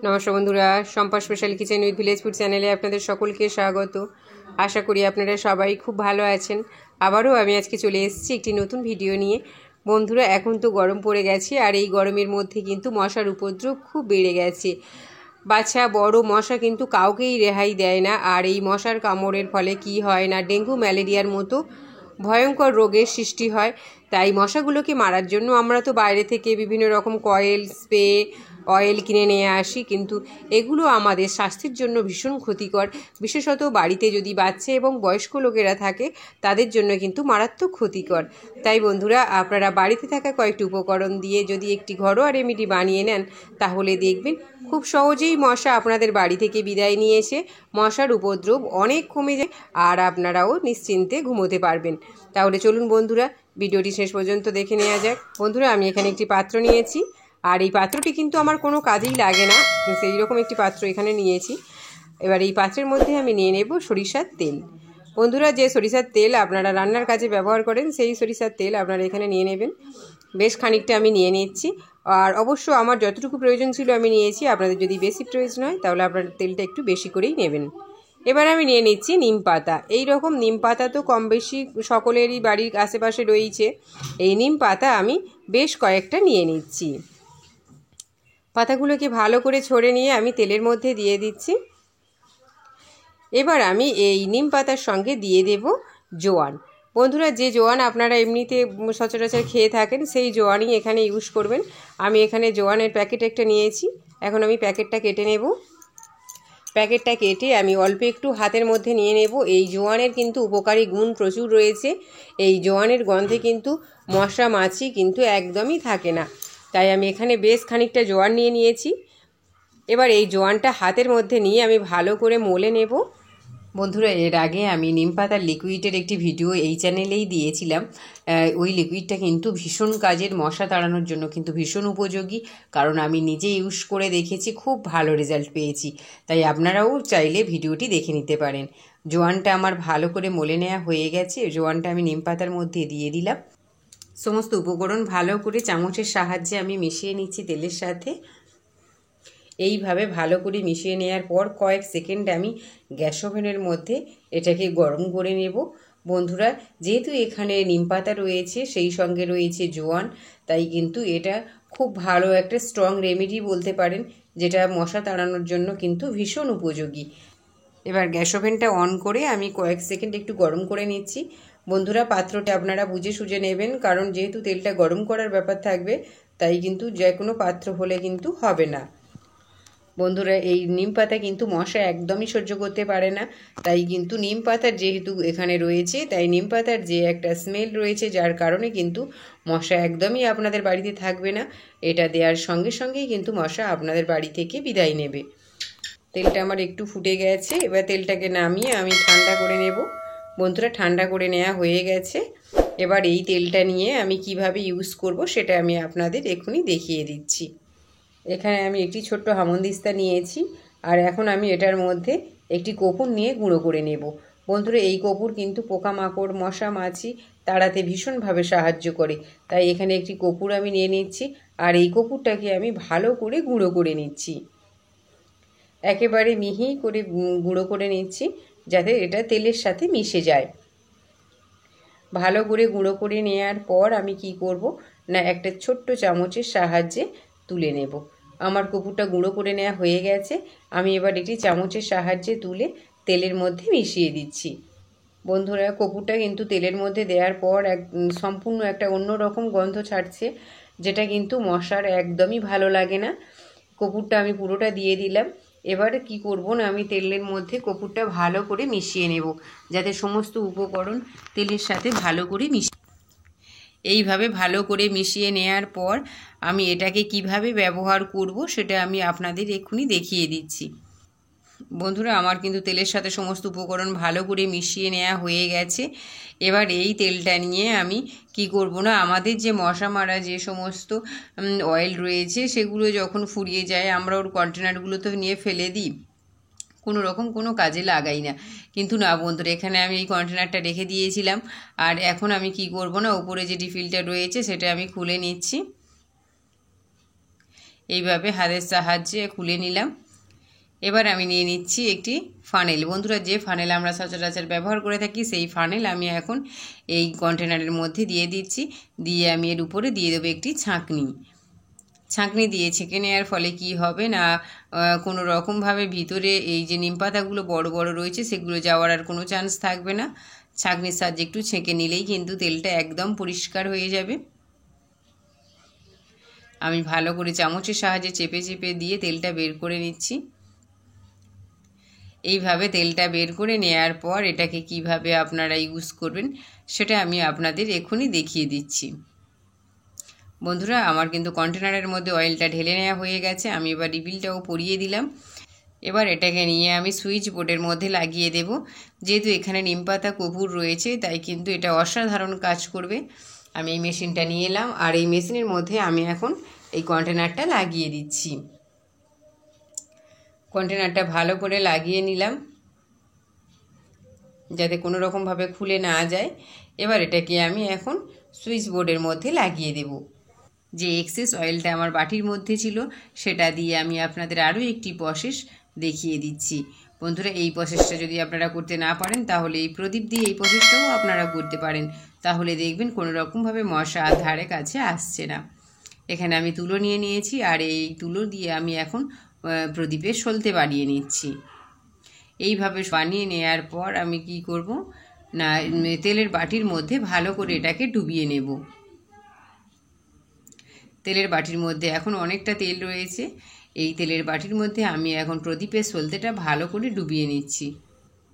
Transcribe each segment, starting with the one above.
নমস্কার বন্ধুরা, Shampa special kitchen with village food চ্যানেলে আপনাদের সকলকে স্বাগত। আশা করি আপনারা সবাই খুব ভালো আছেন। আবারও আমি আজকে চলে এসেছি একটি নতুন ভিডিও নিয়ে। বন্ধুরা, এখন তো গরম পড়ে গেছে, আর এই গরমের মধ্যে কিন্তু মশার উপদ্রব খুব বেড়ে গেছে। বাচ্চা বড় মশা কিন্তু কাউকেই রেহাই দেয় না। আর এই মশার কামড়ের ফলে কি হয় না, ডেঙ্গু ম্যালেরিয়ার মতো ভয়ঙ্কর রোগের সৃষ্টি হয়। তাই মশাগুলোকে মারার জন্য আমরা তো বাইরে থেকে বিভিন্ন রকম কয়েল, স্প্রে, অয়েল কিনে নিয়ে আসি, কিন্তু এগুলো আমাদের স্বাস্থ্যের জন্য ভীষণ ক্ষতিকর। বিশেষত বাড়িতে যদি বাচ্চা এবং বয়স্ক লোকেরা থাকে, তাদের জন্য কিন্তু মারাত্মক ক্ষতিকর। তাই বন্ধুরা, আপনারা বাড়িতে থাকা কয়েকটি উপকরণ দিয়ে যদি একটি ঘরোয়া রেমেডি বানিয়ে নেন, তাহলে দেখবেন খুব সহজেই মশা আপনাদের বাড়ি থেকে বিদায় নিয়ে এসে মশার উপদ্রব অনেক কমে যায়, আর আপনারাও নিশ্চিন্তে ঘুমোতে পারবেন। তাহলে চলুন বন্ধুরা, ভিডিওটি শেষ পর্যন্ত দেখে নেওয়া যাক। বন্ধুরা, আমি এখানে একটি পাত্র নিয়েছি, আর এই পাত্রটি কিন্তু আমার কোনো কাজেই লাগে না, সেই রকম একটি পাত্র এখানে নিয়েছি। এবার এই পাত্রের মধ্যে আমি নিয়ে নেব সরিষার তেল। বন্ধুরা, যে সরিষার তেল আপনারা রান্নার কাজে ব্যবহার করেন, সেই সরিষার তেল আপনারা এখানে নিয়ে নেবেন। বেশ খানিকটা আমি নিয়ে নিচ্ছি, আর অবশ্য আমার যতটুকু প্রয়োজন ছিল আমি নিয়েছি। আপনাদের যদি বেশি প্রয়োজন হয়, তাহলে আপনার তেলটা একটু বেশি করেই নেবেন। এবার আমি নিয়ে নিচ্ছি নিম পাতা। এই রকম নিম পাতা তো কম বেশি সকলেরই বাড়ির আশেপাশে রয়েছে। এই নিম পাতা আমি বেশ কয়েকটা নিয়ে নিচ্ছি। পাতাগুলোকে ভালো করে ছড়ে নিয়ে আমি তেলের মধ্যে দিয়ে দিচ্ছি। এবার আমি এই নিম পাতার সঙ্গে দিয়ে দেব জোয়ান। বন্ধুরা, যে জোয়ান আপনারা এমনিতে সচরাচর খেয়ে থাকেন, সেই জোয়ানই এখানে ইউজ করবেন। আমি এখানে জোয়ানের প্যাকেট একটা নিয়েছি। এখন আমি প্যাকেটটা কেটে নেব। প্যাকেটটা কেটে আমি অল্প একটু হাতের মধ্যে নিয়ে নেব। এই জোয়ানের কিন্তু উপকারী গুণ প্রচুর রয়েছে। এই জোয়ানের গন্ধে কিন্তু মশা মাছি কিন্তু একদমই থাকে না। তাই আমি এখানে বেশ খানিকটা জোয়ান নিয়ে নিয়েছি। এবার এই জোয়ানটা হাতের মধ্যে নিয়ে আমি ভালো করে মলে নেব। বন্ধুরা, এর আগে আমি নিম পাতার লিকুইডের একটি ভিডিও এই চ্যানেলেই দিয়েছিলাম। ওই লিকুইডটা কিন্তু ভীষণ কাজের, মশা তাড়ানোর জন্য কিন্তু ভীষণ উপযোগী। কারণ আমি নিজে ইউজ করে দেখেছি, খুব ভালো রেজাল্ট পেয়েছি। তাই আপনারাও চাইলে ভিডিওটি দেখে নিতে পারেন। জোয়ানটা আমার ভালো করে মলে নেওয়া হয়ে গেছে। জোয়ানটা আমি নিম পাতার মধ্যে দিয়ে দিলাম। সমস্ত উপকরণ ভালো করে চামচের সাহায্যে আমি মিশিয়ে নিচ্ছি তেলের সাথে। এইভাবে ভালো করে মিশিয়ে নেওয়ার পর কয়েক সেকেন্ড আমি গ্যাস ওভেনের মধ্যে এটাকে গরম করে নেব। বন্ধুরা, যেহেতু এখানে নিম পাতা রয়েছে, সেই সঙ্গে রয়েছে জোয়ান, তাই কিন্তু এটা খুব ভালো একটা স্ট্রং রেমেডি বলতে পারেন, যেটা মশা তাড়ানোর জন্য কিন্তু ভীষণ উপযোগী। এবার গ্যাস ওভেনটা অন করে আমি কয়েক সেকেন্ড একটু গরম করে নিচ্ছি। বন্ধুরা, পাত্রটা আপনারা বুঝে সুঝে নেবেন, কারণ যেহেতু তেলটা গরম করার ব্যাপার থাকবে, তাই কিন্তু যে কোনো পাত্র হলে কিন্তু হবে না। বন্ধুরা, এই নিম পাতা কিন্তু মশা একদমই সহ্য করতে পারে না। তাই কিন্তু নিম পাতার যেহেতু এখানে রয়েছে, তাই নিম পাতার যে একটা স্মেল রয়েছে, যার কারণে কিন্তু মশা একদমই আপনাদের বাড়িতে থাকবে না। এটা দেওয়ার সঙ্গে সঙ্গেই কিন্তু মশা আপনাদের বাড়ি থেকে বিদায় নেবে। তেলটা আমার একটু ফুটে গেছে। এবার তেলটাকে নামিয়ে আমি ঠান্ডা করে নেব। বন্ধুরা, ঠান্ডা করে নেওয়া হয়ে গেছে। এবার এই তেলটা নিয়ে আমি কিভাবে ইউজ করব, সেটা আমি আপনাদের এখনই দেখিয়ে দিচ্ছি। এখানে আমি একটি ছোট্ট হামনদিস্তা নিয়েছি, আর এখন আমি এটার মধ্যে একটি কর্পূর নিয়ে গুঁড়ো করে নেব। বন্ধুরা, এই কর্পূর কিন্তু পোকামাকড়, মশা মাছি তাড়াতে ভীষণভাবে সাহায্য করে। তাই এখানে একটি কর্পূর আমি নিয়ে নিচ্ছি, আর এই কর্পূরটাকে আমি ভালো করে গুঁড়ো করে নিচ্ছি। একেবারে মিহি করে গুঁড়ো করে নিচ্ছি, যাতে এটা তেলের সাথে মিশে যায়। ভালো করে গুঁড়ো করে নেওয়ার পর আমি কি করব না, একটা ছোট্ট চামচের সাহায্যে তুলে নেব। আমার কর্পূরটা গুঁড়ো করে নেওয়া হয়ে গেছে। আমি এবার একটি চামচের সাহায্যে তুলে তেলের মধ্যে মিশিয়ে দিচ্ছি। বন্ধুরা, কর্পূরটা কিন্তু তেলের মধ্যে দেওয়ার পর সম্পূর্ণ একটা অন্যরকম গন্ধ ছাড়ছে, যেটা কিন্তু মশার একদমই ভালো লাগে না। কর্পূরটা আমি পুরোটা দিয়ে দিলাম। এবার কি করব না, আমি তেলের মধ্যে কর্পূরটা ভালো করে মিশিয়ে নেব, যাতে সমস্ত উপকরণ তেলের সাথে ভালো করে এইভাবে ভালো করে মিশিয়ে নেওয়ার পর আমি এটাকে কিভাবে ব্যবহার করব, সেটা আমি আপনাদের এক্ষুনি দেখিয়ে দিচ্ছি। বন্ধুরা, আমার কিন্তু তেলের সাথে সমস্ত উপকরণ ভালো করে মিশিয়ে নেওয়া হয়ে গেছে। এবার এই তেলটা নিয়ে আমি কি করব না, আমাদের যে মশা মারা যে সমস্ত অয়েল রয়েছে, সেগুলো যখন ফুরিয়ে যায়, আমরা ওর কন্টেনারগুলো তো নিয়ে ফেলে দিই, কোনো রকম কোনো কাজে লাগাই না। কিন্তু না বন্ধুরা, এখানে আমি এই কন্টেনারটা রেখে দিয়েছিলাম, আর এখন আমি কি করব না, উপরে যে রিফিলটা রয়েছে সেটা আমি খুলে নিচ্ছি। এইভাবে হাতের সাহায্যে খুলে নিলাম। এবার আমি নিয়ে নিচ্ছি একটি ফানেল। বন্ধুরা, যে ফানেল আমরা সচরাচর ব্যবহার করে থাকি সেই ফানেল আমি এখন এই কন্টেনারের মধ্যে দিয়ে দিচ্ছি। দিয়ে আমি এর উপরে দিয়ে দেবো একটি ছাঁকনি দিয়ে ছেঁকে নেওয়ার ফলে কি হবে না, কোনো রকমভাবে ভিতরে এই যে নিম পাতাগুলো বড় বড় রয়েছে সেগুলো যাওয়ার আর কোনো চান্স থাকবে না। ছাঁকনির সাহায্যে একটু ছেঁকে নিলেই কিন্তু তেলটা একদম পরিষ্কার হয়ে যাবে। আমি ভালো করে চামচের সাহায্যে চেপে চেপে দিয়ে তেলটা বের করে নিচ্ছি। এইভাবে তেলটা বের করে নেওয়ার পর এটাকে কিভাবে আপনারা ইউজ করবেন সেটা আমি আপনাদের এখনই দেখিয়ে দিচ্ছি। বন্ধুরা, আমার কিন্তু কন্টেনারের মধ্যে অয়েলটা ঢেলে নেওয়া হয়ে গেছে। আমি এবার রিফিলটাও পরিয়ে দিলাম। এবার এটাকে নিয়ে আমি সুইচ বোর্ডের মধ্যে লাগিয়ে দেব। যেহেতু এখানে নিমপাতা কর্পূর রয়েছে তাই কিন্তু এটা অসাধারণ কাজ করবে। আমি এই মেশিনটা নিয়ে এলাম আর এই মেশিনের মধ্যে আমি এখন এই কন্টেনারটা লাগিয়ে দিচ্ছি। কন্টেনারটা ভালো করে লাগিয়ে নিলাম যাতে কোনো রকমভাবে খুলে না যায়। এবার এটাকে আমি এখন সুইচ বোর্ডের মধ্যে লাগিয়ে দেব। যে এক্সেস অয়েলটা আমার বাটির মধ্যে ছিল সেটা দিয়ে আমি আপনাদের আরও একটি প্রসেস দেখিয়ে দিচ্ছি। বন্ধুরা, এই প্রসেসটা যদি আপনারা করতে না পারেন তাহলে এই প্রদীপ দিয়ে এই প্রসেসটাও আপনারা করতে পারেন। তাহলে দেখবেন কোনো রকমভাবে মশা ধারে কাছে আসছে না। এখানে আমি তুলো নিয়ে নিয়েছি আর এই তুলো দিয়ে আমি এখন প্রদীপের সলতে বানিয়ে নিচ্ছি। এইভাবে বানিয়ে নেওয়ার পর আমি কি করব না, তেলের বাটির মধ্যে ভালো করে এটাকে ডুবিয়ে নেব। তেলের বাটির মধ্যে এখন অনেকটা তেল রয়েছে। এই তেলের বাটির মধ্যে আমি এখন প্রদীপের সলতেটা ভালো করে ডুবিয়ে নিচ্ছি।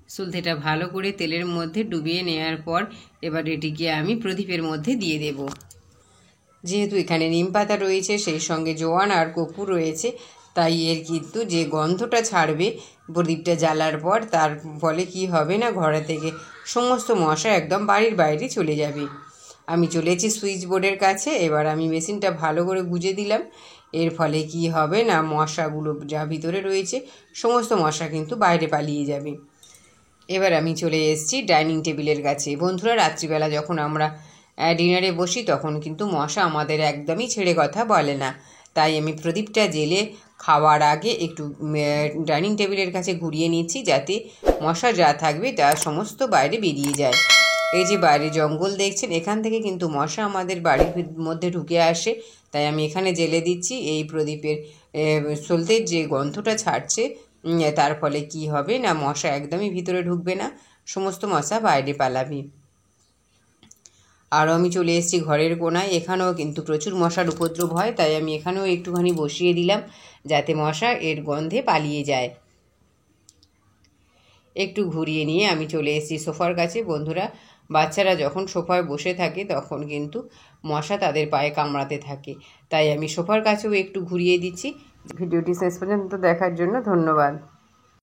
সলতেটা ভালো করে তেলের মধ্যে ডুবিয়ে নেওয়ার পর এবার এটিকে আমি প্রদীপের মধ্যে দিয়ে দেব। যেহেতু এখানে নিম পাতা রয়েছে সেই সঙ্গে জোয়ান আর কর্পূর রয়েছে তাই এর কিন্তু যে গন্ধটা ছাড়বে প্রদীপটা জ্বালার পর তার ফলে কি হবে না, ঘরে থেকে সমস্ত মশা একদম বাড়ির বাইরে চলে যাবে। আমি চলেছি সুইচ বোর্ডের কাছে। এবার আমি মেশিনটা ভালো করে গুঁজে দিলাম। এর ফলে কি হবে না, মশাগুলো যা ভিতরে রয়েছে সমস্ত মশা কিন্তু বাইরে পালিয়ে যাবে। এবার আমি চলে এসেছি ডাইনিং টেবিলের কাছে। বন্ধুরা, রাত্রিবেলা যখন আমরা ডিনারে বসি তখন কিন্তু মশা আমাদের একদমই ছেড়ে কথা বলে না। তাই আমি প্রদীপটা জেলে খাওয়ার আগে একটু ডাইনিং টেবিলের কাছে ঘুরিয়ে নিচ্ছি যাতে মশা যা থাকবে তা সমস্ত বাইরে বেরিয়ে যায়। এই যে বাইরে জঙ্গল দেখছেন, এখান থেকে কিন্তু মশা আমাদের বাড়ির মধ্যে ঢুকে আসে। তাই আমি এখানে জেলে দিচ্ছি। এই প্রদীপের সলতের যে গন্ধটা ছাড়ছে তার ফলে কি হবে না, মশা একদমই ভিতরে ঢুকবে না, সমস্ত মশা বাইরে পালাবে। আরও আমি চলে এসেছি ঘরের কোনায়। এখানেও কিন্তু প্রচুর মশার উপদ্রব হয় তাই আমি এখানেও একটুখানি বসিয়ে দিলাম যাতে মশা এর গন্ধে পালিয়ে যায়। একটু ঘুরিয়ে নিয়ে আমি চলে এসেছি সোফার কাছে। বন্ধুরা, বাচ্চারা যখন সোফায় বসে থাকে তখন কিন্তু মশা তাদের পায়ে কামড়াতে থাকে, তাই আমি সোফার কাছেও একটু ঘুরিয়ে দিচ্ছি। ভিডিওটি শেষ পর্যন্ত দেখার জন্য ধন্যবাদ।